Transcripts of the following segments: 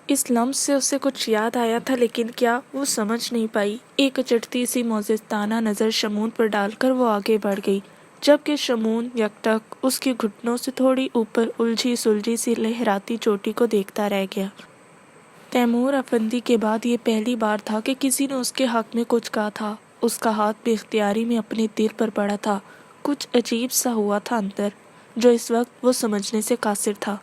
اس لمح سے اسے کچھ یاد آیا تھا، لیکن کیا وہ سمجھ نہیں پائی۔ ایک چٹتی سی معززانہ نظر شمون پر ڈال کر وہ آگے بڑھ گئی، جبکہ شمون یکٹک اس کی گھٹنوں سے تھوڑی اوپر الجھی سلجھی سی لہراتی چوٹی کو دیکھتا رہ گیا۔ تیمور افندی کے بعد یہ پہلی بار تھا کہ کسی نے اس کے حق میں کچھ کہا تھا۔ اس کا ہاتھ بے اختیاری میں اپنے دل پر پڑا تھا۔ کچھ عجیب سا ہوا تھا اندر، جو اس وقت وہ سمجھنے سے قاصر تھا۔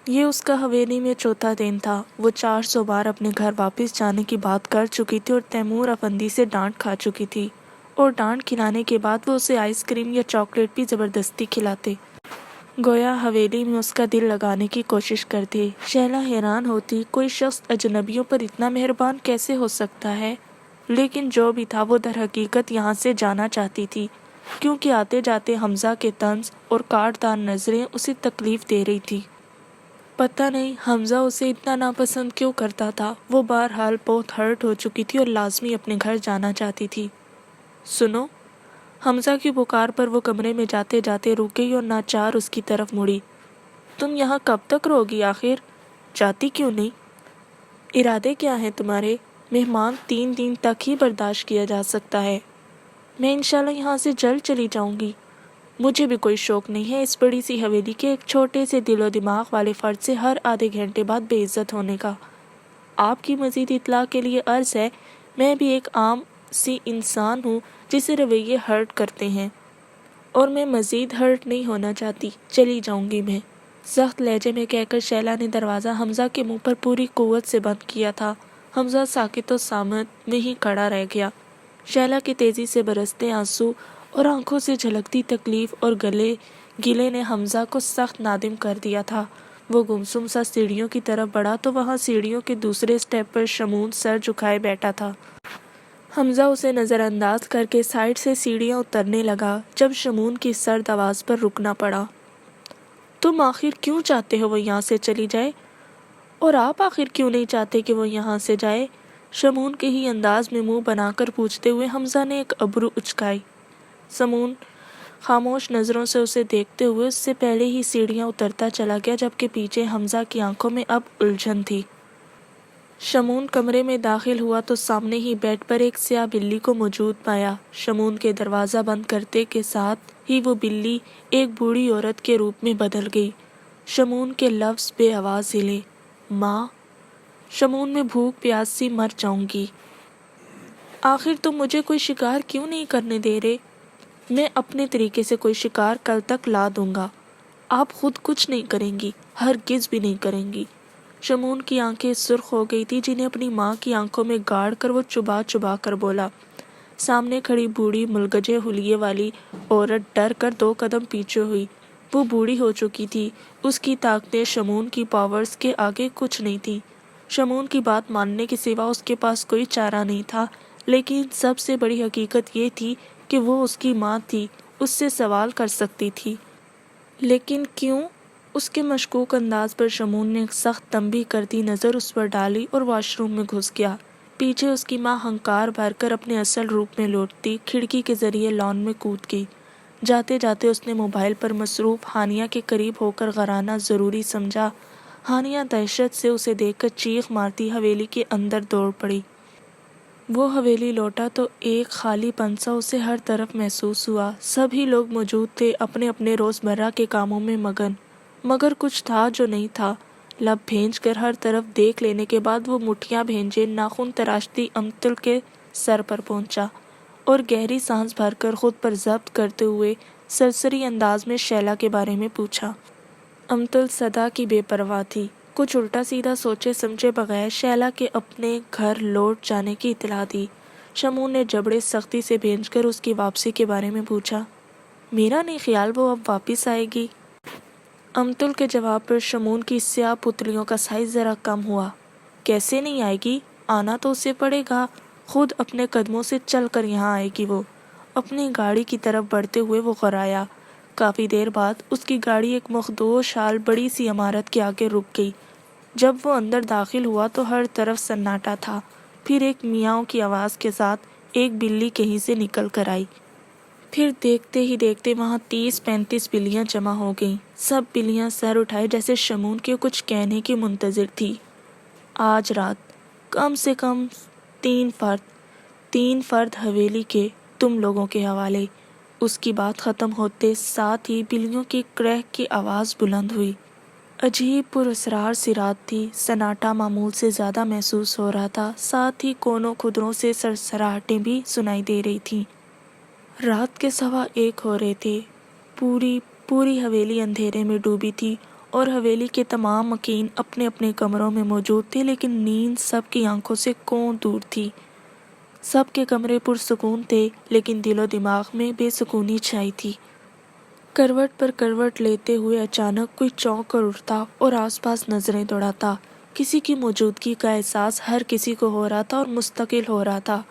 یہ اس کا حویلی میں چوتھا دن تھا۔ وہ 400 بار اپنے گھر واپس جانے کی بات کر چکی تھی اور تیمور افندی سے ڈانٹ کھا چکی تھی، اور ڈانٹ کھلانے کے بعد وہ اسے آئس کریم یا چاکلیٹ بھی زبردستی کھلاتے، گویا حویلی میں اس کا دل لگانے کی کوشش کرتے۔ شیلا حیران ہوتی، کوئی شخص اجنبیوں پر اتنا مہربان کیسے ہو سکتا ہے؟ لیکن جو بھی تھا، وہ در حقیقت یہاں سے جانا چاہتی تھی، کیونکہ آتے جاتے حمزہ کے طنز اور کاٹدار نظریں اسے تکلیف دے رہی تھی۔ پتہ نہیں حمزہ اسے اتنا ناپسند کیوں کرتا تھا۔ وہ بہرحال بہت ہرٹ ہو چکی تھی اور لازمی اپنے گھر جانا چاہتی تھی۔ سنو، حمزہ کی پکار پر وہ کمرے میں جاتے جاتے رک گئی اور ناچار اس کی طرف مڑی۔ تم یہاں کب تک رہوگی آخر؟ جاتی کیوں نہیں؟ ارادے کیا ہیں تمہارے؟ مہمان 3 دن تک ہی برداشت کیا جا سکتا ہے۔ میں انشاءاللہ یہاں سے جلد چلی جاؤں گی۔ مجھے بھی کوئی شوق نہیں ہے اس بڑی سی حویلی کے ایک چھوٹے سے دل و دماغ والے فرد سے ہر آدھے گھنٹے بعد بے عزت ہونے کا۔ آپ کی مزید اطلاع کے لیے عرض ہے، میں بھی ایک عام سی انسان ہوں جسے رویے ہرٹ کرتے ہیں، اور میں مزید ہرٹ نہیں ہونا چاہتی۔ چلی جاؤں گی میں، سخت لہجے میں کہہ کر شیلا نے دروازہ حمزہ کے منہ پر پوری قوت سے بند کیا تھا۔ حمزہ ساکت و صامت میں ہی کھڑا رہ گیا۔ شیلا کے تیزی سے برستے آنسو اور آنکھوں سے جھلکتی تکلیف اور گلے نے حمزہ کو سخت نادم کر دیا تھا۔ وہ گمسم سا سیڑھیوں کی طرف بڑھا تو وہاں سیڑھیوں کے دوسرے سٹیپ پر شمون سر جھکائے بیٹھا تھا۔ حمزہ اسے نظر انداز کر کے سائڈ سے سیڑھیاں اترنے لگا، جب شمون کی سرد آواز پر رکنا پڑا۔ تم آخر کیوں چاہتے ہو وہ یہاں سے چلی جائے؟ اور آپ آخر کیوں نہیں چاہتے کہ وہ یہاں سے جائے؟ شمون کے ہی انداز میں منہ بنا کر پوچھتے ہوئے حمزہ نے ایک ابرو اچکائی۔ شمون خاموش نظروں سے اسے دیکھتے ہوئے اس سے پہلے ہی سیڑھیاں اترتا چلا گیا، جبکہ پیچھے حمزہ کی آنکھوں میں اب الجھن تھی۔ شمون کمرے میں داخل ہوا تو سامنے ہی بیڈ پر ایک سیاہ بلی کو موجود پایا۔ شمون کے دروازہ بند کرتے کے ساتھ ہی وہ بلی ایک بوڑھی عورت کے روپ میں بدل گئی۔ شمون کے لفظ بے آواز ہلے، ماں۔ شمون میں بھوک پیاس سی مر جاؤں گی۔ آخر تم مجھے کوئی شکار کیوں نہیں کرنے دے رہے؟ میں اپنے طریقے سے کوئی شکار کل تک لا دوں گا۔ آپ خود کچھ نہیں کریں گی، ہرگز بھی نہیں کریں گی۔ شمون کی آنکھیں سرخ ہو گئی تھی، جنہیں اپنی ماں کی آنکھوں میں گاڑ کر وہ چبا چبا کر بولا۔ سامنے کھڑی بوڑھی ملگجے حلیے والی عورت ڈر کر 2 قدم پیچھے ہوئی۔ وہ بوڑھی ہو چکی تھی، اس کی طاقتیں شمون کی پاورز کے آگے کچھ نہیں تھی۔ شمون کی بات ماننے کے سوا اس کے پاس کوئی چارہ نہیں تھا، لیکن سب سے بڑی حقیقت یہ تھی کہ وہ اس کی ماں تھی، اس سے سوال کر سکتی تھی۔ لیکن کیوں؟ اس کے مشکوک انداز پر شمون نے ایک سخت تنبیہ کرتی نظر اس پر ڈالی اور واش روم میں گھس گیا۔ پیچھے اس کی ماں ہنکار بھر کر اپنے اصل روپ میں لوٹتی کھڑکی کے ذریعے لان میں کود گئی۔ جاتے جاتے اس نے موبائل پر مصروف ہانیہ کے قریب ہو کر غرانا ضروری سمجھا۔ ہانیہ دہشت سے اسے دیکھ کر چیخ مارتی حویلی کے اندر دوڑ پڑی۔ وہ حویلی لوٹا تو ایک خالی پن سا اسے ہر طرف محسوس ہوا۔ سبھی لوگ موجود تھے، اپنے اپنے روزمرہ کے کاموں میں مگن، مگر کچھ تھا جو نہیں تھا۔ لب بھینج کر ہر طرف دیکھ لینے کے بعد وہ مٹھیاں بھینجے ناخن تراشتی امتل کے سر پر پہنچا اور گہری سانس بھر کر خود پر ضبط کرتے ہوئے سرسری انداز میں شیلا کے بارے میں پوچھا۔ امتل سدا کی بے پرواہ تھی، کچھ الٹا سیدھا سوچے سمجھے بغیر شیلا کے اپنے گھر لوٹ جانے کی اطلاع دی۔ شمون نے جبڑے سختی سے بھینج کر اس کی واپسی کے بارے میں پوچھا۔ میرا نہیں خیال وہ اب واپس آئے گی۔ امتل کے جواب پر شمون کی سیاہ پتلیوں کا سائز ذرا کم ہوا۔ کیسے نہیں آئے گی؟ آنا تو اسے پڑے گا، خود اپنے قدموں سے چل کر یہاں آئے گی وہ۔ اپنی گاڑی کی طرف بڑھتے ہوئے وہ غرایا۔ کافی دیر بعد اس کی گاڑی ایک مخدوش حال بڑی سی عمارت کے آگے رک گئی۔ جب وہ اندر داخل ہوا تو ہر طرف سناٹا تھا۔ پھر ایک میاؤں کی آواز کے ساتھ ایک بلی کہیں سے نکل کر آئی۔ پھر دیکھتے ہی دیکھتے وہاں 30-35 بلیاں جمع ہو گئیں۔ سب بلیاں سر اٹھائے جیسے شمون کے کچھ کہنے کی منتظر تھی۔ آج رات کم سے کم 3 فرد حویلی کے تم لوگوں کے حوالے۔ اس کی بات ختم ہوتے ساتھ ہی بلیوں کی کریک کی آواز بلند ہوئی۔ عجیب پراسرار سی رات تھی، سناٹا معمول سے زیادہ محسوس ہو رہا تھا، ساتھ ہی کونوں خدروں سے سرسراہٹیں بھی سنائی دے رہی تھیں۔ رات کے 1:15 ہو رہے تھے۔ پوری حویلی اندھیرے میں ڈوبی تھی اور حویلی کے تمام مکین اپنے اپنے کمروں میں موجود تھے، لیکن نیند سب کی آنکھوں سے کوں دور تھی۔ سب کے کمرے پرسکون تھے، لیکن دل و دماغ میں بے سکونی چھائی تھی۔ کروٹ پر کروٹ لیتے ہوئے اچانک کوئی چونک کر اٹھتا اور آس پاس نظریں دوڑاتا۔ کسی کی موجودگی کا احساس ہر کسی کو ہو رہا تھا اور مستقل ہو رہا تھا۔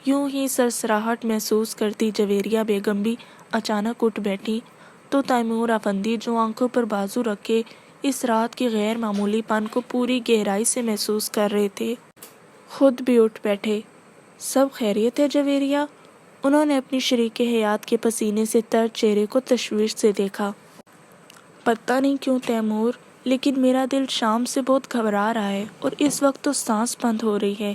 یوں ہی سرسراہٹ محسوس کرتی جویریہ بیگم بھی اچانک اٹھ بیٹھی تو تیمور افندی، جو آنکھوں پر بازو رکھے اس رات کی غیر معمولی پن کو پوری گہرائی سے محسوس کر رہے تھے، خود بھی اٹھ بیٹھے۔ سب خیریت ہے جویریہ؟ انہوں نے اپنی شریک حیات کے پسینے سے تر چہرے کو تشویش سے دیکھا۔ پتہ نہیں کیوں تیمور، لیکن میرا دل شام سے بہت گھبرا رہا ہے اور اس وقت تو سانس بند ہو رہی ہے۔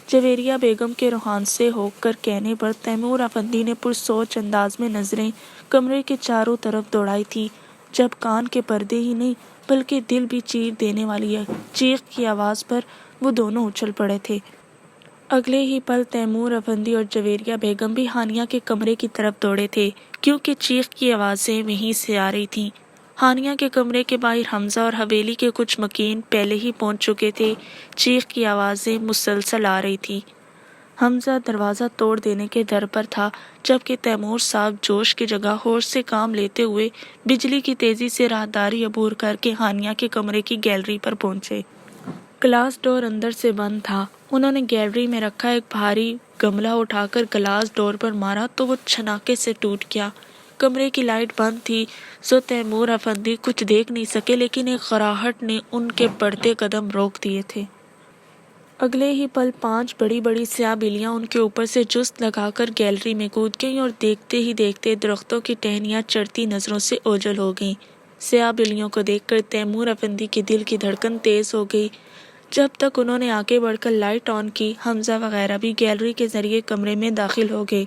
جویریہ بیگم کے روحان سے ہو کر کہنے پر تیمور افندی نے پرسوچ انداز میں نظریں کمرے کے چاروں طرف دوڑائی تھی، جب کان کے پردے ہی نہیں بلکہ دل بھی چیر دینے والی چیخ کی آواز پر وہ دونوں اچھل پڑے تھے۔ اگلے ہی پل تیمور افندی اور جویریہ بیگم بھی ہانیہ کے کمرے کی طرف دوڑے تھے، کیونکہ چیخ کی آوازیں وہیں سے آ رہی تھیں۔ ہانیہ کے کمرے کے باہر حمزہ اور حویلی کے کچھ مکین پہلے ہی پہنچ چکے تھے۔ چیخ کی آوازیں مسلسل آ رہی تھی۔ حمزہ دروازہ توڑ دینے کے در پر تھا، جبکہ تیمور صاحب جوش کی جگہ ہوش سے کام لیتے ہوئے بجلی کی تیزی سے راہداری عبور کر کے ہانیہ کے کمرے کی گیلری پر پہنچے۔ گلاس ڈور اندر سے بند تھا۔ انہوں نے گیلری میں رکھا ایک بھاری گملہ اٹھا کر گلاس ڈور پر مارا تو وہ چھناکے سے ٹوٹ گیا۔ کمرے کی لائٹ بند تھی سو تیمور افندی کچھ دیکھ نہیں سکے، لیکن ایک غراہٹ نے ان کے بڑھتے قدم روک دیے تھے۔ اگلے ہی پل 5 بڑی بڑی سیاہ بلیاں ان کے اوپر سے جست لگا کر گیلری میں کود گئیں اور دیکھتے ہی دیکھتے درختوں کی ٹہنیاں چڑھتی نظروں سے اوجھل ہو گئیں۔ سیاہ بلیوں کو دیکھ کر تیمور افندی کے دل کی دھڑکن تیز ہو گئی۔ جب تک انہوں نے آگے بڑھ کر لائٹ آن کی، حمزہ وغیرہ بھی گیلری کے ذریعے کمرے میں داخل ہو گئے۔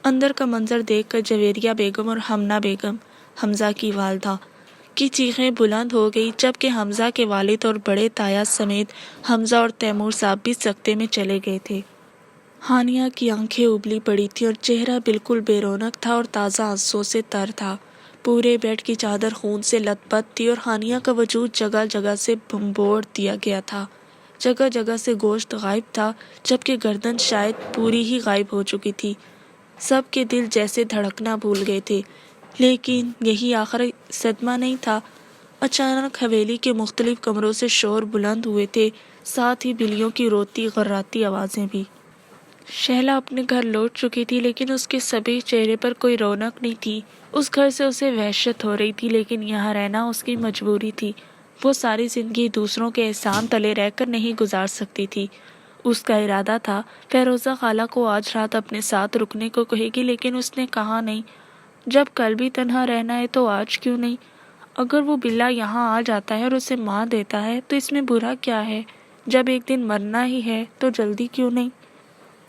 اندر کا منظر دیکھ کر جویریہ بیگم اور ہمنا بیگم، حمزہ کی والدہ، کی چیخیں بلند ہو گئی، جبکہ حمزہ کے والد اور بڑے تایا سمیت حمزہ اور تیمور صاحب بھی سکتے میں چلے گئے تھے۔ ہانیہ کی آنکھیں ابلی پڑی تھیں اور چہرہ بالکل بے رونق تھا اور تازہ آنسوؤں سے تر تھا۔ پورے بیڈ کی چادر خون سے لت پت تھی اور ہانیہ کا وجود جگہ جگہ سے بھنبوڑ دیا گیا تھا۔ جگہ جگہ سے گوشت غائب تھا، جبکہ گردن شاید پوری ہی غائب ہو چکی تھی۔ سب کے دل جیسے دھڑکنا بھول گئے تھے، لیکن یہی آخری صدمہ نہیں تھا۔ اچانک حویلی کے مختلف کمروں سے شور بلند ہوئے تھے، ساتھ ہی بلیوں کی روتی غراتی آوازیں بھی۔ شہلا اپنے گھر لوٹ چکی تھی، لیکن اس کے سبھی چہرے پر کوئی رونق نہیں تھی۔ اس گھر سے اسے وحشت ہو رہی تھی، لیکن یہاں رہنا اس کی مجبوری تھی۔ وہ ساری زندگی دوسروں کے احسان تلے رہ کر نہیں گزار سکتی تھی۔ اس کا ارادہ تھا فیروزہ خالہ کو آج رات اپنے ساتھ رکنے کو کہے گی، لیکن اس نے کہا نہیں۔ جب کل بھی تنہا رہنا ہے تو آج کیوں نہیں؟ اگر وہ بلا یہاں آ جاتا ہے اور اسے مار دیتا ہے تو اس میں برا کیا ہے؟ جب ایک دن مرنا ہی ہے تو جلدی کیوں نہیں؟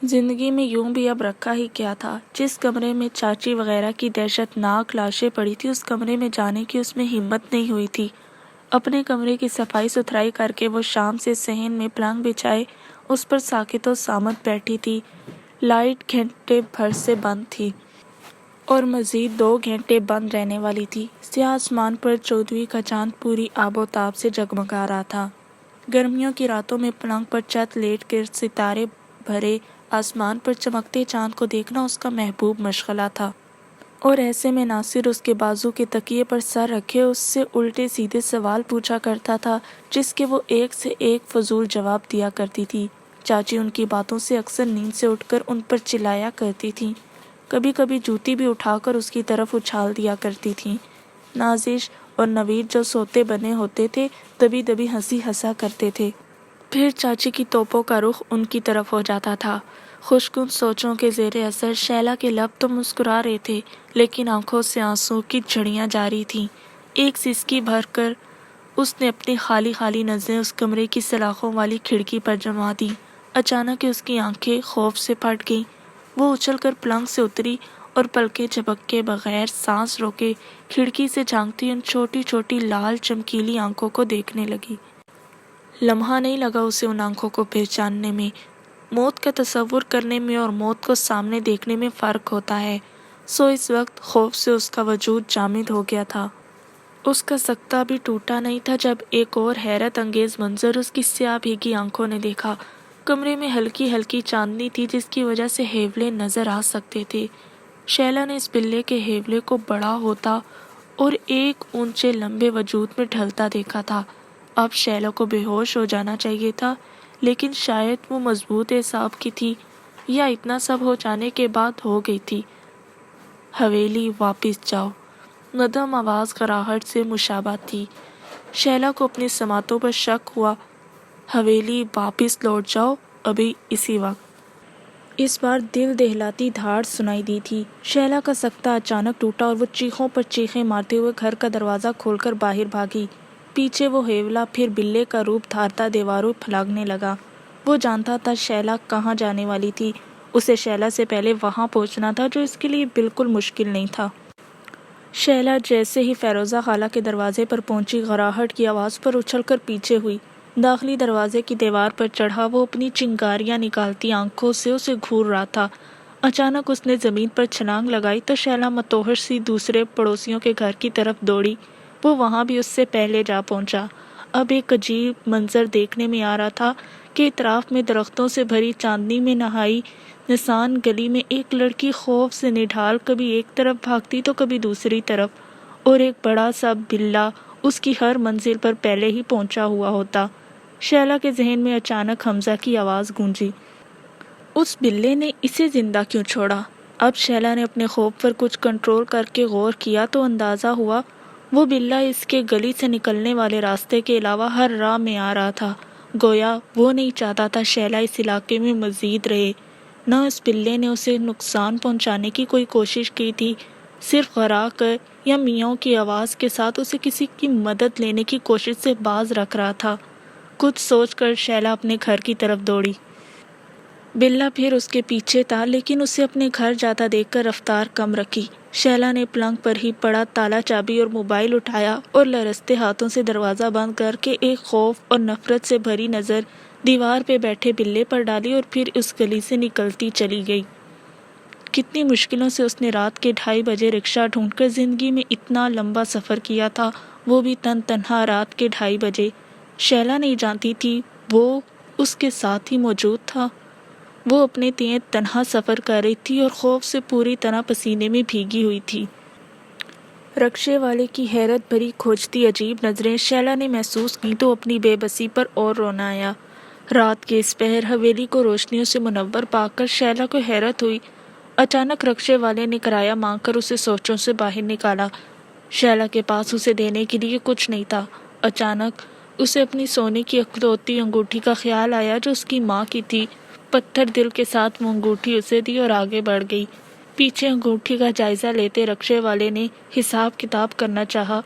زندگی میں یوں بھی اب رکھا ہی کیا تھا؟ جس کمرے میں چاچی وغیرہ کی دہشت ناک لاشیں پڑی تھی، اس کمرے میں جانے کی اس میں ہمت نہیں ہوئی تھی۔ اپنے کمرے کی صفائی ستھرائی کر کے وہ شام سے صحن میں پلنگ بچھائے اس پر ساکت و صامت بیٹھی تھی۔ لائٹ گھنٹے بھر سے بند تھی اور مزید 2 گھنٹے بند رہنے والی تھی۔ سیاہ آسمان پر 14ویں کا چاند پوری آب و تاب سے جگمگا رہا تھا۔ گرمیوں کی راتوں میں پلنگ پر چھت لیٹ کر ستارے بھرے آسمان پر چمکتے چاند کو دیکھنا اس کا محبوب مشغلہ تھا، اور ایسے میں ناصر اس کے بازو کے تکیے پر سر رکھے اس سے الٹے سیدھے سوال پوچھا کرتا تھا، جس کے وہ ایک سے ایک فضول جواب دیا کرتی تھی۔ چاچی ان کی باتوں سے اکثر نیند سے اٹھ کر ان پر چلایا کرتی تھیں، کبھی کبھی جوتی بھی اٹھا کر اس کی طرف اچھال دیا کرتی تھیں۔ نازش اور نوید جو سوتے بنے ہوتے تھے دبی دبی ہنسی ہنسا کرتے تھے۔ پھر چاچی کی توپوں کا رخ ان کی طرف ہو جاتا تھا۔ خوشکن سوچوں کے زیر اثر شیلا کے لب تو مسکرا رہے تھے، لیکن آنکھوں سے آنسوں کی جھڑیاں جاری تھیں۔ ایک سسکی بھر کر اس نے اپنی خالی خالی نظریں اس کمرے کی سلاخوں والی کھڑکی پر جما دی۔ اچانک ہی اس کی آنکھیں خوف سے پھٹ گئیں۔ وہ اچھل کر پلنگ سے اتری اور پلکیں جھپکے بغیر سانس روکے کھڑکی سے جھانکتی ان چھوٹی چھوٹی لال چمکیلی آنکھوں کو دیکھنے لگی۔ لمحہ نہیں لگا اسے ان آنکھوں کو پہچاننے میں۔ موت کا تصور کرنے میں اور موت کو سامنے دیکھنے میں فرق ہوتا ہے، سو اس وقت خوف سے اس کا وجود جامد ہو گیا تھا۔ اس کا سکتہ بھی ٹوٹا نہیں تھا جب ایک اور حیرت انگیز منظر اس کی سیاہ بھیگی آنکھوں نے دیکھا۔ کمرے میں ہلکی ہلکی چاندنی تھی جس کی وجہ سے ہیولے نظر آ سکتے تھے۔ شیلا نے اس بلے کے ہیولے کو بڑا ہوتا اور ایک اونچے لمبے وجود میں ڈھلتا دیکھا تھا۔ اب شیلا کو بے ہوش ہو جانا چاہیے تھا، لیکن شاید وہ مضبوط اعصاب کی تھی یا اتنا سب ہو جانے کے بعد ہو گئی تھی۔ حویلی واپس جاؤ، مدھم آواز گراہٹ سے مشابہ تھی۔ شیلا کو اپنی سماعتوں پر شک ہوا۔ حویلی واپس لوٹ جاؤ، ابھی اسی وقت۔ اس بار دل دہلاتی دھاڑ سنائی دی تھی۔ شیلا کا سکتہ اچانک ٹوٹا اور وہ چیخوں پر چیخیں مارتے ہوئے گھر کا دروازہ کھول کر باہر بھاگی۔ پیچھے وہ ہیولا پھر بلے کا روپ دھارتا دیواروں پھلانگنے لگا۔ وہ جانتا تھا شیلا کہاں جانے والی تھی۔ اسے شیلا سے پہلے وہاں پہنچنا تھا، جو اس کے لیے بالکل مشکل نہیں تھا۔ شیلا جیسے ہی فیروزہ خالہ کے دروازے پر پہنچی، گھراہٹ کی آواز پر اچھل کر پیچھے ہوئی۔ داخلی دروازے کی دیوار پر چڑھا وہ اپنی چنگاریاں نکالتی آنکھوں سے اسے گھور رہا تھا۔ اچانک اس نے زمین پر چھلانگ لگائی تو شیلا متوحش سی دوسرے پڑوسیوں کے گھر کی طرف دوڑی۔ وہ وہاں بھی اس سے پہلے جا پہنچا۔ اب ایک عجیب منظر دیکھنے میں آ رہا تھا کہ اطراف میں درختوں سے بھری چاندنی میں نہائی نسان گلی میں ایک لڑکی خوف سے نڈھال کبھی ایک طرف بھاگتی تو کبھی دوسری طرف، اور ایک بڑا سا بلّا اس کی ہر منزل پر پہلے ہی پہنچا ہوا ہوتا۔ شیلا کے ذہن میں اچانک حمزہ کی آواز گونجی۔ اس بلے نے اسے زندہ کیوں چھوڑا؟ اب شیلا نے اپنے خوف پر کچھ کنٹرول کر کے غور کیا تو اندازہ ہوا وہ بلّا اس کے گلی سے نکلنے والے راستے کے علاوہ ہر راہ میں آ رہا تھا۔ گویا وہ نہیں چاہتا تھا شیلا اس علاقے میں مزید رہے۔ نہ اس بلے نے اسے نقصان پہنچانے کی کوئی کوشش کی تھی، صرف غرا کر یا میاؤں کی آواز کے ساتھ اسے کسی کی مدد لینے کی کوشش سے باز رکھ رہا تھا۔ کچھ سوچ کر شیلا اپنے گھر کی طرف دوڑی۔ بلّا پھر اس کے پیچھے تھا، لیکن اسے اپنے گھر جاتا دیکھ کر رفتار کم رکھی۔ شیلا نے پلنگ پر ہی پڑا تالا چابی اور موبائل اٹھایا اور لرزتے ہاتھوں سے دروازہ بند کر کے ایک خوف اور نفرت سے بھری نظر دیوار پہ بیٹھے بلے پر ڈالی اور پھر اس گلی سے نکلتی چلی گئی۔ کتنی مشکلوں سے اس نے رات کے 2:30 بجے رکشہ ڈھونڈ کر زندگی میں اتنا لمبا سفر کیا تھا، وہ بھی تنہا رات کے 2:30 بجے۔ شیلا نہیں جانتی تھی وہ اس کے ساتھ ہی موجود تھا۔ وہ اپنے تئیں تنہا سفر کر رہی تھی اور خوف سے پوری طرح پسینے میں بھیگی ہوئی تھی۔ رکشے والے کی حیرت بھری کھوجتی عجیب نظریں شیلا نے محسوس کی تو اپنی بے بسی پر اور رونا آیا۔ رات کے اس پہر حویلی کو روشنیوں سے منور پا کر شیلا کو حیرت ہوئی۔ اچانک رکشے والے نے کرایہ مانگ کر اسے سوچوں سے باہر نکالا۔ شیلا کے پاس اسے دینے کے لیے کچھ نہیں تھا۔ اچانک اسے اپنی سونے کی اکلوتی انگوٹھی کا خیال آیا جو اس کی ماں کی تھی۔ پتھر دل کے ساتھ وہ انگوٹھی اسے دی اور آگے بڑھ گئی۔ پیچھے انگوٹھی کا جائزہ لیتے رکشے والے نے حساب کتاب کرنا چاہا،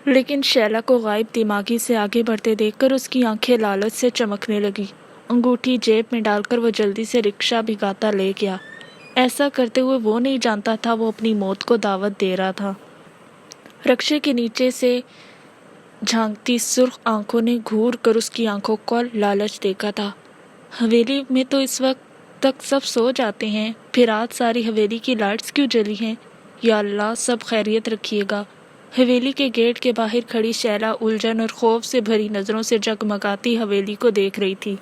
لیکن شیلا کو غائب دماغی سے آگے بڑھتے دیکھ کر اس کی آنکھیں لالچ سے چمکنے لگی۔ انگوٹھی جیب میں ڈال کر وہ جلدی سے رکشہ بھگاتا لے گیا۔ ایسا کرتے ہوئے وہ نہیں جانتا تھا وہ اپنی موت کو دعوت دے رہا تھا۔ رکشے کے نیچے سے جھانکتی سرخ آنکھوں نے گھور کر اس کی آنکھوں کو لالچ دیکھا تھا۔ حویلی میں تو اس وقت تک سب سو جاتے ہیں، پھر آج ساری حویلی کی لائٹس کیوں جلی ہیں؟ یا اللہ سب خیریت رکھیے گا۔ حویلی کے گیٹ کے باہر کھڑی شیلا الجھن اور خوف سے بھری نظروں سے جگمگاتی حویلی کو دیکھ رہی تھی۔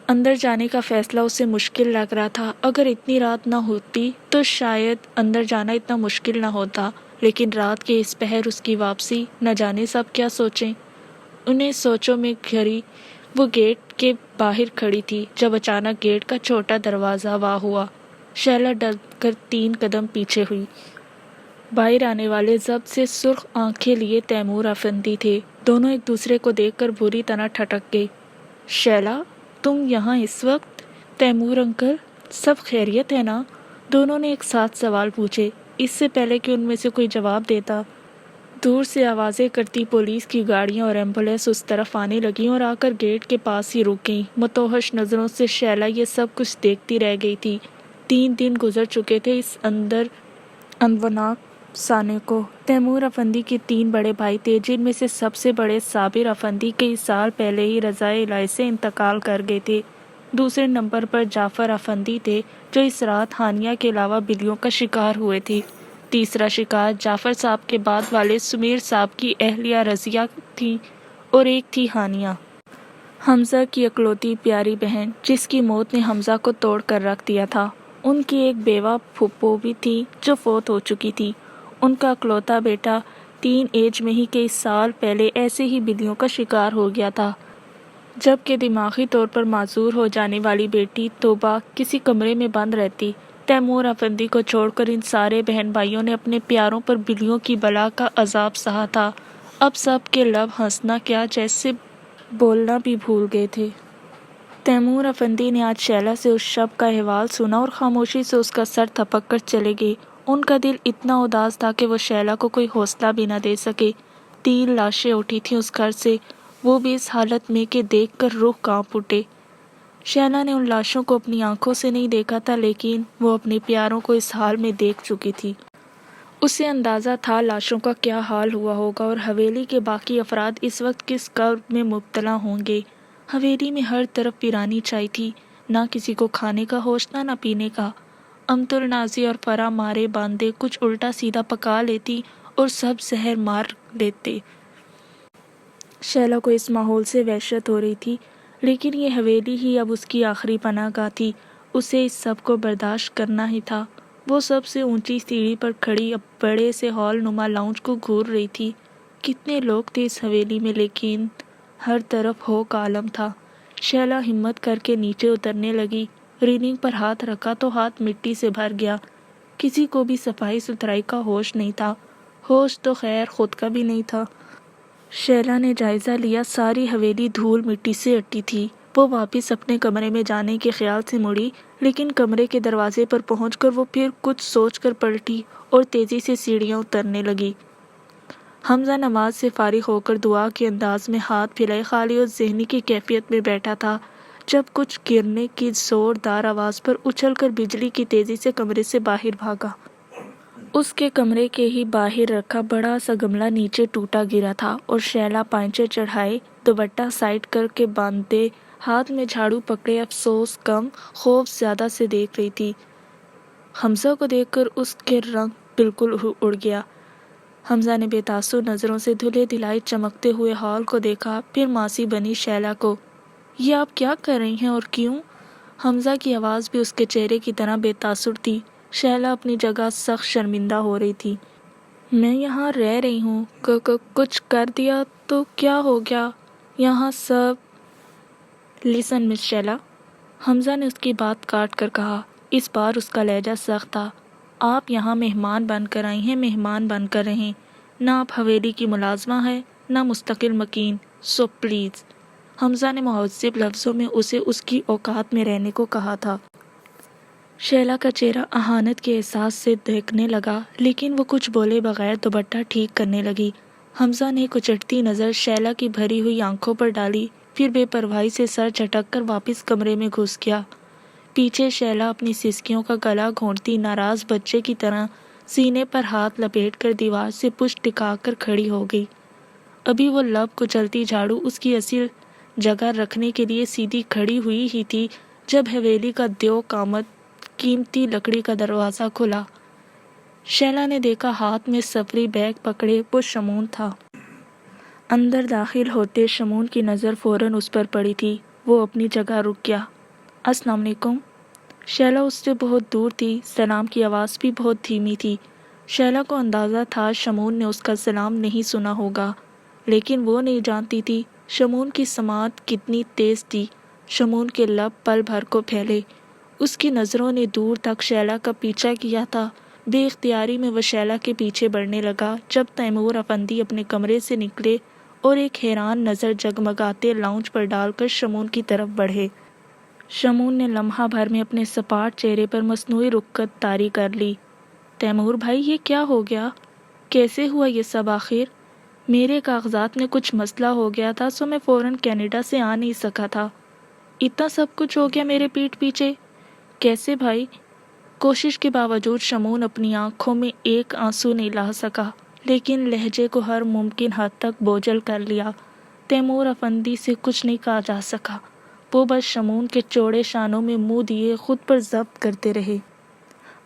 اندر جانے کا فیصلہ اسے مشکل لگ رہا تھا۔ اگر اتنی رات نہ ہوتی تو شاید اندر جانا اتنا مشکل نہ ہوتا، لیکن رات کے اس پہر اس کی واپسی، نہ جانے سب کیا سوچیں۔ انہیں سوچوں میں گھری وہ گیٹ کے باہر کھڑی تھی جب اچانک گیٹ کا چھوٹا دروازہ وا ہوا۔ شیلا ڈر کر 3 قدم پیچھے ہوئی۔ باہر آنے والے ضبط سے سرخ آنکھیں لیے تیمور افندی تھے۔ دونوں ایک دوسرے کو دیکھ کر بری طرح ٹھٹک گئے۔ شیلا تم یہاں اس وقت؟ تیمور انکل سب خیریت ہے نا؟ دونوں نے ایک ساتھ سوال پوچھے۔ اس سے پہلے کہ ان میں سے کوئی جواب دیتا دور سے آوازیں کرتی پولیس کی گاڑیاں اور ایمبولینس اس طرف آنے لگیں اور آ کر گیٹ کے پاس ہی رک گئیں۔ متوحش نظروں سے شیلا یہ سب کچھ دیکھتی رہ گئی تھی۔ 3 دن گزر چکے تھے اس اندوناک افسانے کو۔ تیمور افندی کے 3 بڑے بھائی تھے، جن میں سے سب سے بڑے صابر افندی کئی سال پہلے ہی رضائے الہی سے انتقال کر گئے تھے۔ دوسرے نمبر پر جعفر افندی تھے، جو اس رات ہانیہ کے علاوہ بلیوں کا شکار ہوئے تھے۔ تیسرا شکار جعفر صاحب کے بعد والے سمیر صاحب کی اہلیہ رضیہ تھی اور ایک تھی ہانیہ، حمزہ کی اکلوتی پیاری بہن، جس کی موت نے حمزہ کو توڑ کر رکھ دیا تھا۔ ان کی ایک بیوہ پھوپھو بھی تھی جو فوت ہو چکی تھی۔ ان کا اکلوتا بیٹا ٹین ایج میں ہی کئی سال پہلے ایسے ہی بلیوں کا شکار ہو گیا تھا، جبکہ دماغی طور پر معذور ہو جانے والی بیٹی توبہ کسی کمرے میں بند رہتی۔ تیمور افندی کو چھوڑ کر ان سارے بہن بھائیوں نے اپنے پیاروں پر بلیوں کی بلا کا عذاب سہا تھا۔ اب سب کے لب ہنسنا کیا جیسے بولنا بھی بھول گئے تھے۔ تیمور افندی نے آج شیلا سے اس شب کا احوال سنا اور خاموشی سے اس کا سر تھپک کر چلے گئے۔ ان کا دل اتنا اداس تھا کہ وہ شیلا کو کوئی حوصلہ بھی نہ دے سکے۔ 3 لاشیں اٹھی تھیں اس گھر سے، وہ بھی اس حالت میں کہ دیکھ کر روح کانپ اٹھے۔ شیلا نے ان لاشوں کو اپنی آنکھوں سے نہیں دیکھا تھا، لیکن وہ اپنے پیاروں کو اس حال میں دیکھ چکی تھی۔ اسے اندازہ تھا لاشوں کا کیا حال ہوا ہوگا اور حویلی کے باقی افراد اس وقت کس کرب میں مبتلا ہوں گے۔ حویلی میں ہر طرف ویرانی چھائی تھی، نہ کسی کو کھانے کا ہوش تھا نہ پینے کا۔ امت نازی اور فرا مارے باندے کچھ الٹا سیدھا پکا لیتی اور سب زہر مار لیتے۔ شیلا کو اس ماحول سے وحشت ہو رہی تھی، لیکن یہ حویلی ہی اب اس کی آخری پناہ گاہ تھی۔ اسے اس سب کو برداشت کرنا ہی تھا۔ وہ سب سے اونچی سیڑھی پر کھڑی اب بڑے سے ہال نما لاؤنج کو گھور رہی تھی۔ کتنے لوگ تھے اس حویلی میں، لیکن ہر طرف ہو کا عالم تھا۔ شیلا ہمت کر کے نیچے اترنے لگی۔ ریلنگ پر ہاتھ رکھا تو ہاتھ مٹی سے بھر گیا۔ کسی کو بھی صفائی ستھرائی کا ہوش نہیں تھا، ہوش تو خیر خود کا بھی نہیں تھا۔ شیلا نے جائزہ لیا، ساری حویلی دھول مٹی سے اٹی تھی۔ وہ واپس اپنے کمرے میں جانے کے خیال سے مڑی، لیکن کمرے کے دروازے پر پہنچ کر وہ پھر کچھ سوچ کر پلٹی اور تیزی سے سیڑھیاں اترنے لگی۔ حمزہ نماز سے فارغ ہو کر دعا کے انداز میں ہاتھ پھیلائے خالی اور ذہنی کی کیفیت میں بیٹھا تھا، جب کچھ گرنے کی زوردار آواز پر اچھل کر بجلی کی تیزی سے کمرے سے باہر بھاگا۔ اس کے کمرے کے ہی باہر رکھا بڑا سا گملہ نیچے ٹوٹا گرا تھا اور شیلا پائنچے چڑھائے، دوپٹہ سائڈ کر کے باندھے، ہاتھ میں جھاڑو پکڑے افسوس کم خوف زیادہ سے دیکھ رہی تھی۔ حمزہ کو دیکھ کر اس کے رنگ بالکل اڑ گیا۔ حمزہ نے بے تاثر نظروں سے دھلے دھلائی چمکتے ہوئے ہال کو دیکھا، پھر ماسی بنی شیلا کو۔ یہ آپ کیا کر رہی ہیں اور کیوں؟ حمزہ کی آواز بھی اس کے چہرے کی طرح بے تاثر تھی۔ شیلا اپنی جگہ سخت شرمندہ ہو رہی تھی۔ میں یہاں رہ رہی ہوں، کچھ کر دیا تو کیا ہو گیا؟ یہاں سب لسن مس شیلا، حمزہ نے اس کی بات کاٹ کر کہا۔ اس بار اس کا لہجہ سخت تھا۔ آپ یہاں مہمان بن کر آئی ہیں، مہمان بن کر رہیں۔ نہ آپ حویلی کی ملازمہ ہے، نہ مستقل مکین، سو پلیز۔ حمزہ نے مہذب لفظوں میں اسے اس کی اوقات میں رہنے کو کہا تھا۔ شیلا کا چہرہ اہانت کے احساس سے دہکنے لگا، لیکن وہ کچھ بولے بغیر دوپٹہ ٹھیک کرنے لگی۔ حمزہ نے کچٹتی نظر شیلا کی بھری ہوئی آنکھوں پر ڈالی، پھر بے پرواہی سے سر جھٹک کر واپس کمرے میں گھس گیا۔ پیچھے شیلا اپنی سسکیوں کا گلا گھونٹتی ناراض بچے کی طرح سینے پر ہاتھ لپیٹ کر دیوار سے پشت ٹکا کر کھڑی ہو گئی۔ ابھی وہ لب کچلتی جھاڑو اس کی اصل جگہ رکھنے کے لیے سیدھی کھڑی ہوئی ہی تھی، جب حویلی کا دیو قامت قیمتی لکڑی کا دروازہ کھلا۔ شیلا نے دیکھا ہاتھ میں سفری بیگ پکڑے وہ شمون تھا۔ اندر داخل ہوتے شمون کی نظر فوراً اس پر پڑی تھی۔ وہ اپنی جگہ رک گیا۔ السلام علیکم۔ شیلا اس سے بہت دور تھی، سلام کی آواز بھی بہت دھیمی تھی۔ شیلا کو اندازہ تھا شمون نے اس کا سلام نہیں سنا ہوگا، لیکن وہ نہیں جانتی تھی شمون کی سماعت کتنی تیز تھی۔ شمون کے لب پل بھر کو پھیلے، اس کی نظروں نے دور تک شیلا کا پیچھا کیا تھا۔ بے اختیاری میں وہ شیلا کے پیچھے بڑھنے لگا، جب تیمور افندی اپنے کمرے سے نکلے اور ایک حیران نظر جگمگاتے لاؤنج پر ڈال کر شمون کی طرف بڑھے۔ شمون نے لمحہ بھر میں اپنے سپاٹ چہرے پر مصنوعی رقت طاری کر لی۔ تیمور بھائی، یہ کیا ہو گیا؟ کیسے ہوا یہ سب آخر؟ میرے کاغذات میں کچھ مسئلہ ہو گیا تھا سو میں فوراً کینیڈا سے آ نہیں سکا تھا۔ اتنا سب کچھ ہو گیا میرے پیٹھ پیچھے؟ کیسے بھائی؟ کوشش کے باوجود شمون اپنی آنکھوں میں ایک آنسو نہیں لا سکا، لیکن لہجے کو ہر ممکن حد تک بوجھل کر لیا۔ تیمور افندی سے کچھ نہیں کہا جا سکا، وہ بس شمون کے چوڑے شانوں میں منہ دیے خود پر ضبط کرتے رہے۔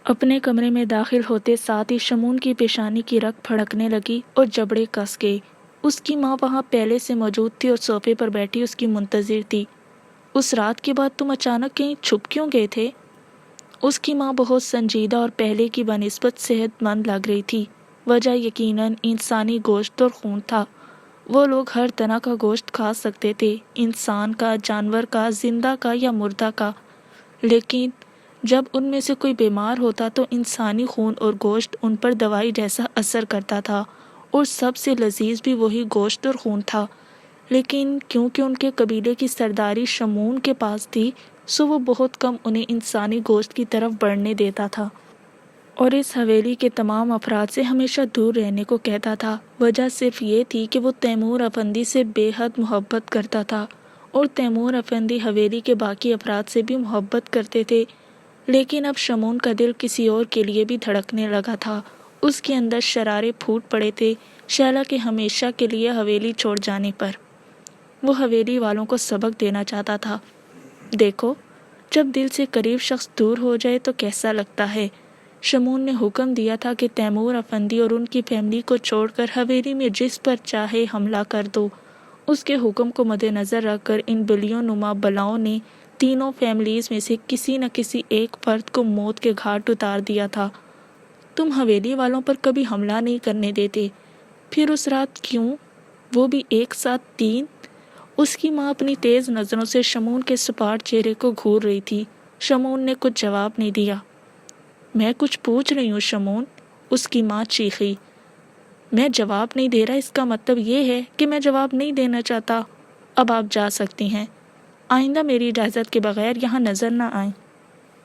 اپنے کمرے میں داخل ہوتے ساتھ ہی شمون کی پیشانی کی رگ پھڑکنے لگی اور جبڑے کس گئے۔ اس کی ماں وہاں پہلے سے موجود تھی اور صوفے پر بیٹھی اس کی منتظر تھی۔ اس رات کے بعد تم اچانک کہیں چھپ کیوں گئے تھے؟ اس کی ماں بہت سنجیدہ اور پہلے کی بنسبت صحت مند لگ رہی تھی۔ وجہ یقیناً انسانی گوشت اور خون تھا۔ وہ لوگ ہر طرح کا گوشت کھا سکتے تھے، انسان کا، جانور کا، زندہ کا یا مردہ کا، لیکن جب ان میں سے کوئی بیمار ہوتا تو انسانی خون اور گوشت ان پر دوائی جیسا اثر کرتا تھا، اور سب سے لذیذ بھی وہی گوشت اور خون تھا۔ لیکن کیونکہ ان کے قبیلے کی سرداری شمون کے پاس تھی، سو وہ بہت کم انہیں انسانی گوشت کی طرف بڑھنے دیتا تھا، اور اس حویلی کے تمام افراد سے ہمیشہ دور رہنے کو کہتا تھا۔ وجہ صرف یہ تھی کہ وہ تیمور افندی سے بے حد محبت کرتا تھا، اور تیمور افندی حویلی کے باقی افراد سے بھی محبت کرتے تھے۔ لیکن اب شمون کا دل کسی اور کے لیے بھی دھڑکنے لگا تھا۔ اس کے اندر شرارے پھوٹ پڑے تھے شیلا کے ہمیشہ کے لیے حویلی چھوڑ جانے پر۔ وہ حویلی والوں کو سبق دینا چاہتا تھا۔ دیکھو، جب دل سے قریب شخص دور ہو جائے تو کیسا لگتا ہے۔ شمون نے حکم دیا تھا کہ تیمور افندی اور ان کی فیملی کو چھوڑ کر حویلی میں جس پر چاہے حملہ کر دو۔ اس کے حکم کو مد نظر رکھ کر ان بلیوں نما بلاؤں نے تینوں فیملیز میں سے کسی نہ کسی ایک فرد کو موت کے گھاٹ اتار دیا تھا۔ تم حویلی والوں پر کبھی حملہ نہیں کرنے دیتے، پھر اس رات کیوں؟ وہ بھی ایک ساتھ 3؟ اس کی ماں اپنی تیز نظروں سے شمون کے سپاٹ چہرے کو گھور رہی تھی۔ شمون نے کچھ جواب نہیں دیا۔ میں کچھ پوچھ رہی ہوں شمون، اس کی ماں چیخی۔ میں جواب نہیں دے رہا، اس کا مطلب یہ ہے کہ میں جواب نہیں دینا چاہتا۔ اب آپ جا سکتی ہیں، آئندہ میری اجازت کے بغیر یہاں نظر نہ آئیں۔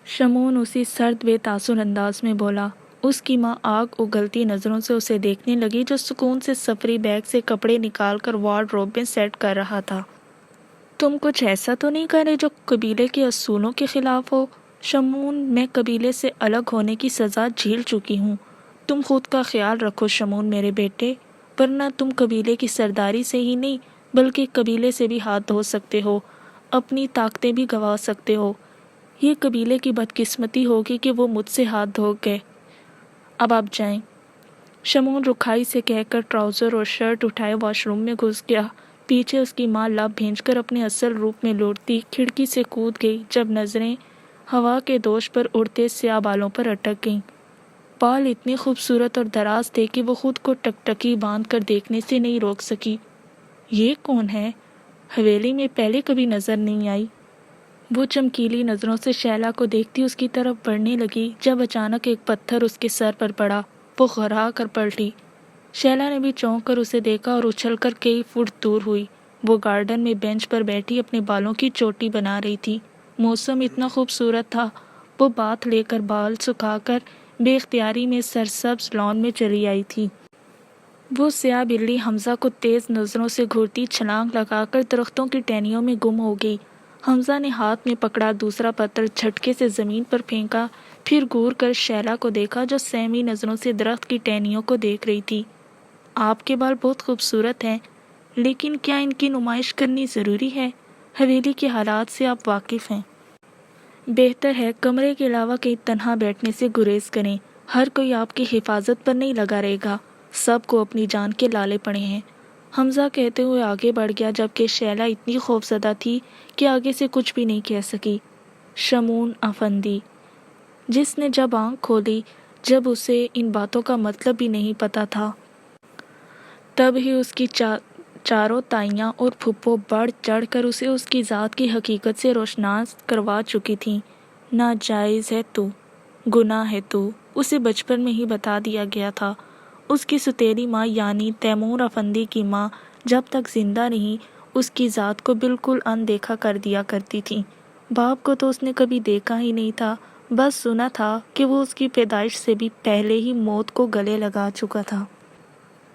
شمون اسی سرد بے تاثر انداز میں بولا۔ اس کی ماں آگ اگلتی نظروں سے اسے دیکھنے لگی جو سکون سے سفری بیگ سے کپڑے نکال کر وارڈروب میں سیٹ کر رہا تھا۔ تم کچھ ایسا تو نہیں کرے جو قبیلے کے اصولوں کے خلاف ہو؟ شمون، میں قبیلے سے الگ ہونے کی سزا جھیل چکی ہوں۔ تم خود کا خیال رکھو شمون میرے بیٹے، ورنہ تم قبیلے کی سرداری سے ہی نہیں بلکہ قبیلے سے بھی ہاتھ دھو سکتے ہو، اپنی طاقتیں بھی گنوا سکتے ہو۔ یہ قبیلے کی بدقسمتی ہوگی کہ وہ مجھ سے ہاتھ دھو گئے۔ اب آپ جائیں۔ شمون رکھائی سے کہہ کر ٹراؤزر اور شرٹ اٹھائے واش روم میں گھس گیا۔ پیچھے اس کی ماں لب بھینچ کر اپنے اصل روپ میں لوٹتی کھڑکی سے کود گئی جب نظریں ہوا کے دوش پر اڑتے سیاہ بالوں پر اٹک گئیں۔ بال اتنے خوبصورت اور دراز تھے کہ وہ خود کو ٹکٹکی باندھ کر دیکھنے سے نہیں روک سکی۔ یہ کون ہے؟ حویلی میں پہلے کبھی نظر نہیں آئی۔ وہ چمکیلی نظروں سے شیلا کو دیکھتی اس کی طرف بڑھنے لگی جب اچانک ایک پتھر اس کے سر پر پڑا۔ وہ غرا کر پلٹی۔ شیلا نے بھی چونک کر اسے دیکھا اور اچھل کر کئی فٹ دور ہوئی۔ وہ گارڈن میں بینچ پر بیٹھی اپنے بالوں کی چوٹی بنا رہی تھی۔ موسم اتنا خوبصورت تھا۔ وہ بات لے کر بال سکھا کر بے اختیاری میں سرسبز لان میں چلی آئی تھی۔ وہ سیاہ بلی حمزہ کو تیز نظروں سے گھورتی چھلانگ لگا کر درختوں کی ٹہنیوں میں گم ہو گئی۔ حمزہ نے ہاتھ میں پکڑا دوسرا پتھر جھٹکے سے زمین پر پھینکا، پھر گور کر شیلا کو دیکھا جو سہمی نظروں سے درخت کی ٹہنیوں کو دیکھ رہی تھی۔ آپ کے بال بہت خوبصورت ہیں، لیکن کیا ان کی نمائش کرنی ضروری ہے؟ حویلی کے حالات سے آپ واقف ہیں۔ بہتر ہے کمرے کے علاوہ کہیں تنہا بیٹھنے سے گریز کریں۔ ہر کوئی آپ کی حفاظت پر نہیں لگا رہے گا، سب کو اپنی جان کے لالے پڑے ہیں۔ حمزہ کہتے ہوئے آگے بڑھ گیا جبکہ شیلا اتنی خوفزدہ تھی کہ آگے سے کچھ بھی نہیں کہہ سکی۔ شمون افندی، جس نے جب آنکھ کھولی، جب اسے ان باتوں کا مطلب بھی نہیں پتا تھا، تب ہی اس کی چاروں تائیاں اور پھپھو بڑھ چڑھ کر اسے اس کی ذات کی حقیقت سے روشناس کروا چکی تھیں۔ ناجائز ہے تو، گناہ ہے تو، اسے بچپن میں ہی بتا دیا گیا تھا۔ اس کی سوتیلی ماں یعنی تیمور افندی کی ماں جب تک زندہ رہی اس کی ذات کو بالکل اندیکھا کر دیا کرتی تھی۔ باپ کو تو اس نے کبھی دیکھا ہی نہیں تھا، بس سنا تھا کہ وہ اس کی پیدائش سے بھی پہلے ہی موت کو گلے لگا چکا تھا۔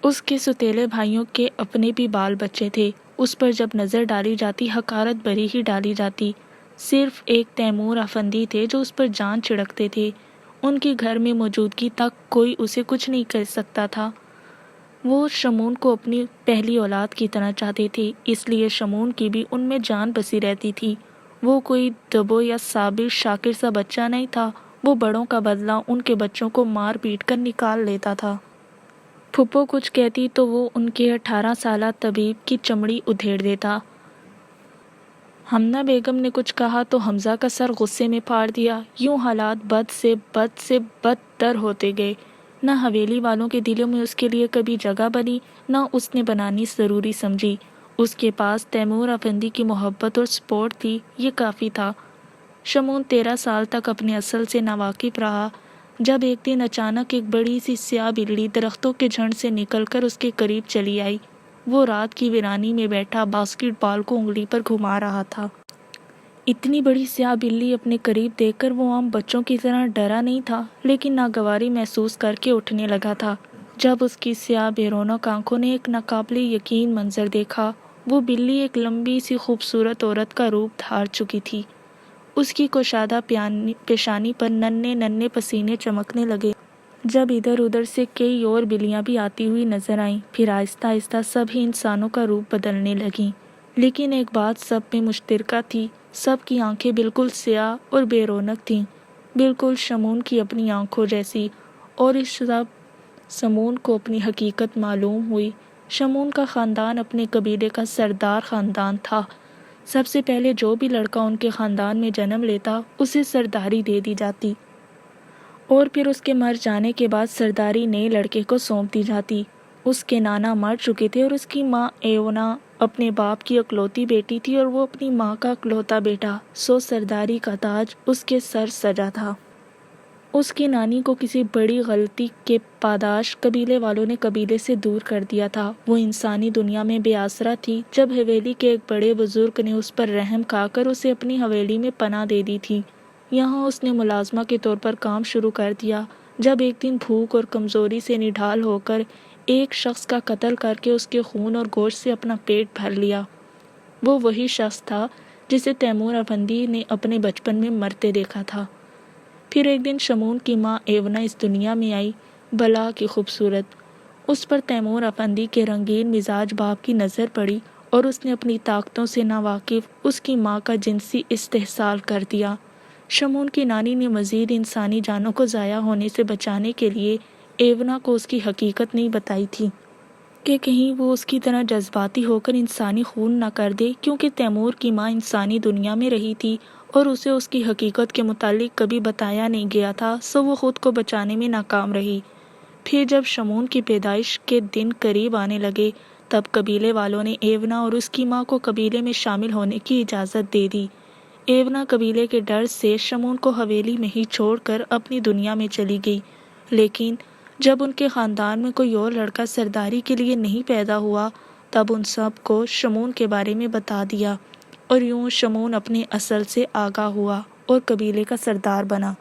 اس کے سوتیلے بھائیوں کے اپنے بھی بال بچے تھے، اس پر جب نظر ڈالی جاتی حقارت بری ہی ڈالی جاتی۔ صرف ایک تیمور افندی تھے جو اس پر جان چھڑکتے تھے، ان کی گھر میں موجودگی تک کوئی اسے کچھ نہیں کر سکتا تھا۔ وہ شمعون کو اپنی پہلی اولاد کی طرح چاہتے تھے، اس لیے شمعون کی بھی ان میں جان بسی رہتی تھی۔ وہ کوئی دبو یا صابر شاکر سا بچہ نہیں تھا، وہ بڑوں کا بدلہ ان کے بچوں کو مار پیٹ کر نکال لیتا تھا۔ پھپھو کچھ کہتی تو وہ ان کے 18 سالہ طبیب کی چمڑی ادھیڑ دیتا۔ حمنہ بیگم نے کچھ کہا تو حمزہ کا سر غصے میں پھاڑ دیا۔ یوں حالات بد سے بدتر ہوتے گئے۔ نہ حویلی والوں کے دلوں میں اس کے لیے کبھی جگہ بنی، نہ اس نے بنانی ضروری سمجھی۔ اس کے پاس تیمور افندی کی محبت اور سپورٹ تھی، یہ کافی تھا۔ شمعون 13 سال تک اپنے اصل سے ناواقف رہا، جب ایک دن اچانک ایک بڑی سی سیاہ بلی درختوں کے جھنڈ سے نکل کر اس کے قریب چلی آئی۔ وہ رات کی ویرانی میں بیٹھا باسکٹ بال کو انگلی پر گھما رہا تھا۔ اتنی بڑی سیاہ بلی اپنے قریب دیکھ کر وہ عام بچوں کی طرح ڈرا نہیں تھا، لیکن ناگواری محسوس کر کے اٹھنے لگا تھا۔ جب اس کی سیاہ بے رونق آنکھوں نے ایک ناقابل یقین منظر دیکھا، وہ بلی ایک لمبی سی خوبصورت عورت کا روپ دھار چکی تھی۔ اس کی کشادہ پیشانی پر ننھے ننھے پسینے چمکنے لگے۔ جب ادھر ادھر سے کئی اور بلیاں بھی آتی ہوئی نظر آئیں، پھر آہستہ آہستہ سب ہی انسانوں کا روپ بدلنے لگیں۔ لیکن ایک بات سب میں مشترکہ تھی، سب کی آنکھیں بالکل سیاہ اور بے رونق تھیں، بالکل شمعون کی اپنی آنکھوں جیسی۔ اور اس سب شمعون کو اپنی حقیقت معلوم ہوئی۔ شمعون کا خاندان اپنے قبیلے کا سردار خاندان تھا۔ سب سے پہلے جو بھی لڑکا ان کے خاندان میں جنم لیتا اسے سرداری دے دی جاتی، اور پھر اس کے مر جانے کے بعد سرداری نئے لڑکے کو سونپ دی جاتی۔ اس کے نانا مر چکے تھے اور اس کی ماں ایونا اپنے باپ کی اکلوتی بیٹی تھی اور وہ اپنی ماں کا اکلوتا بیٹا، سو سرداری کا تاج اس کے سر سجا تھا۔ اس کی نانی کو کسی بڑی غلطی کے پاداش قبیلے والوں نے قبیلے سے دور کر دیا تھا۔ وہ انسانی دنیا میں بے آسرا تھی، جب حویلی کے ایک بڑے بزرگ نے اس پر رحم کھا کر اسے اپنی حویلی میں پناہ دے دی تھی۔ یہاں اس نے ملازمہ کے طور پر کام شروع کر دیا، جب ایک دن بھوک اور کمزوری سے نڈھال ہو کر ایک شخص کا قتل کر کے اس کے خون اور گوشت سے اپنا پیٹ بھر لیا۔ وہ وہی شخص تھا جسے تیمور افندی نے اپنے بچپن میں مرتے دیکھا تھا۔ پھر ایک دن شمعون کی ماں ایونا اس دنیا میں آئی، بلا کی خوبصورت۔ اس پر تیمور افندی کے رنگین مزاج باپ کی نظر پڑی اور اس نے اپنی طاقتوں سے ناواقف اس کی ماں کا جنسی استحصال کر دیا۔ شمعون کی نانی نے مزید انسانی جانوں کو ضائع ہونے سے بچانے کے لیے ایونا کو اس کی حقیقت نہیں بتائی تھی کہ کہیں وہ اس کی طرح جذباتی ہو کر انسانی خون نہ کر دے، کیونکہ تیمور کی ماں انسانی دنیا میں رہی تھی اور اسے اس کی حقیقت کے متعلق کبھی بتایا نہیں گیا تھا، سو وہ خود کو بچانے میں ناکام رہی۔ پھر جب شمعون کی پیدائش کے دن قریب آنے لگے، تب قبیلے والوں نے ایونا اور اس کی ماں کو قبیلے میں شامل ہونے کی اجازت دے دی۔ ایونا قبیلے کے ڈر سے شمعون کو حویلی میں ہی چھوڑ کر اپنی دنیا میں چلی گئی، لیکن جب ان کے خاندان میں کوئی اور لڑکا سرداری کے لیے نہیں پیدا ہوا، تب ان سب کو شمعون کے بارے میں بتا دیا، اور یوں شمعون اپنے اصل سے آگاہ ہوا اور قبیلے کا سردار بنا۔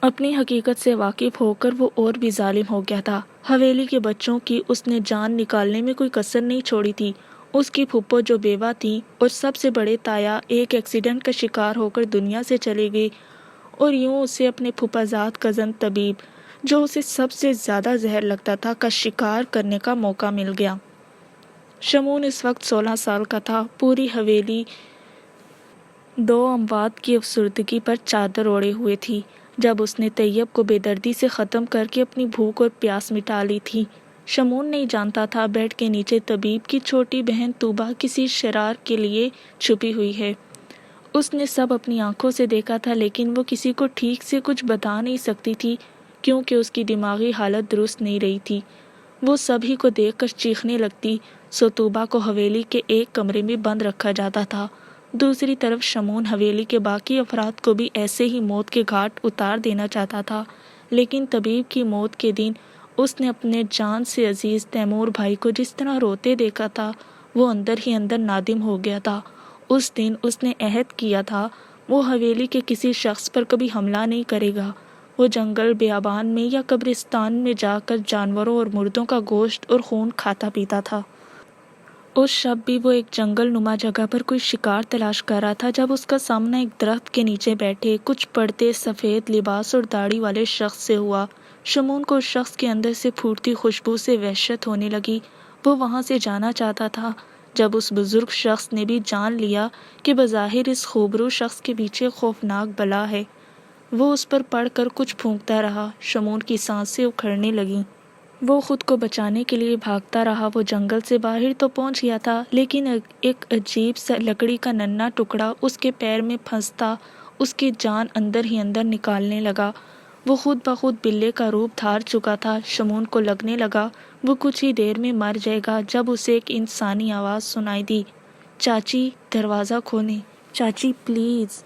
اپنی حقیقت سے واقف ہو کر وہ اور بھی ظالم ہو گیا تھا۔ حویلی کے بچوں کی اس نے جان نکالنے میں کوئی کسر نہیں چھوڑی تھی۔ اس کی پھپھو جو بیوہ تھی اور سب سے بڑے تایا ایک ایکسیڈنٹ کا شکار ہو کر دنیا سے چلے گئے، اور یوں اسے اپنے پھوپھازاد کزن طبیب، جو اسے سب سے زیادہ زہر لگتا تھا، کا شکار کرنے کا موقع مل گیا۔ شمعون اس وقت 16 سال کا تھا۔ پوری حویلی دو اموات کی افسردگی پر چادر اوڑھے ہوئے تھی، جب اس نے طیب کو بے دردی سے ختم کر کے اپنی بھوک اور پیاس مٹا لی تھی۔ شمعون نہیں جانتا تھا بیڈ کے نیچے طبیب کی چھوٹی بہن طوبہ کسی شرار کے لیے چھپی ہوئی ہے۔ اس نے سب اپنی آنکھوں سے دیکھا تھا، لیکن وہ کسی کو ٹھیک سے کچھ بتا نہیں سکتی تھی، کیونکہ اس کی دماغی حالت درست نہیں رہی تھی۔ وہ سبھی کو دیکھ کر چیخنے لگتی، سو طوبہ کو حویلی کے ایک کمرے میں بند رکھا جاتا تھا۔ دوسری طرف شمعون حویلی کے باقی افراد کو بھی ایسے ہی موت کے گھاٹ اتار دینا چاہتا تھا، لیکن طبیب کی موت کے دن اس نے اپنے جان سے عزیز تیمور بھائی کو جس طرح روتے دیکھا تھا، وہ اندر ہی اندر نادم ہو گیا تھا۔ اس دن اس نے عہد کیا تھا وہ حویلی کے کسی شخص پر کبھی حملہ نہیں کرے گا، وہ جنگل، بیابان میں یا قبرستان میں جا کر جانوروں اور مردوں کا گوشت اور خون کھاتا پیتا تھا۔ اس شب بھی وہ ایک جنگل نما جگہ پر کوئی شکار تلاش کر رہا تھا جب اس کا سامنا ایک درخت کے نیچے بیٹھے کچھ پڑتے سفید لباس اور داڑھی والے شخص سے ہوا۔ شمون کو اس شخص کے اندر سے پھوٹتی خوشبو سے وحشت ہونے لگی۔ وہ وہاں سے جانا چاہتا تھا۔ جب اس بزرگ شخص نے بھی جان لیا کہ بظاہر اس خوبرو شخص کے پیچھے خوفناک بلا ہے، وہ اس پر پڑ کر کچھ پھونکتا رہا۔ شمون کی سانسیں اکھڑنے لگیں۔ وہ خود کو بچانے کے لیے بھاگتا رہا۔ وہ جنگل سے باہر تو پہنچ گیا تھا، لیکن ایک عجیب سا لکڑی کا ننھا ٹکڑا اس کے پیر میں پھنستا اس کی جان اندر ہی اندر نکالنے لگا۔ وہ خود بخود بلے کا روپ دھار چکا تھا۔ شمون کو لگنے لگا وہ کچھ ہی دیر میں مر جائے گا جب اسے ایک انسانی آواز سنائی دی، چاچی دروازہ کھولیں، چاچی پلیز۔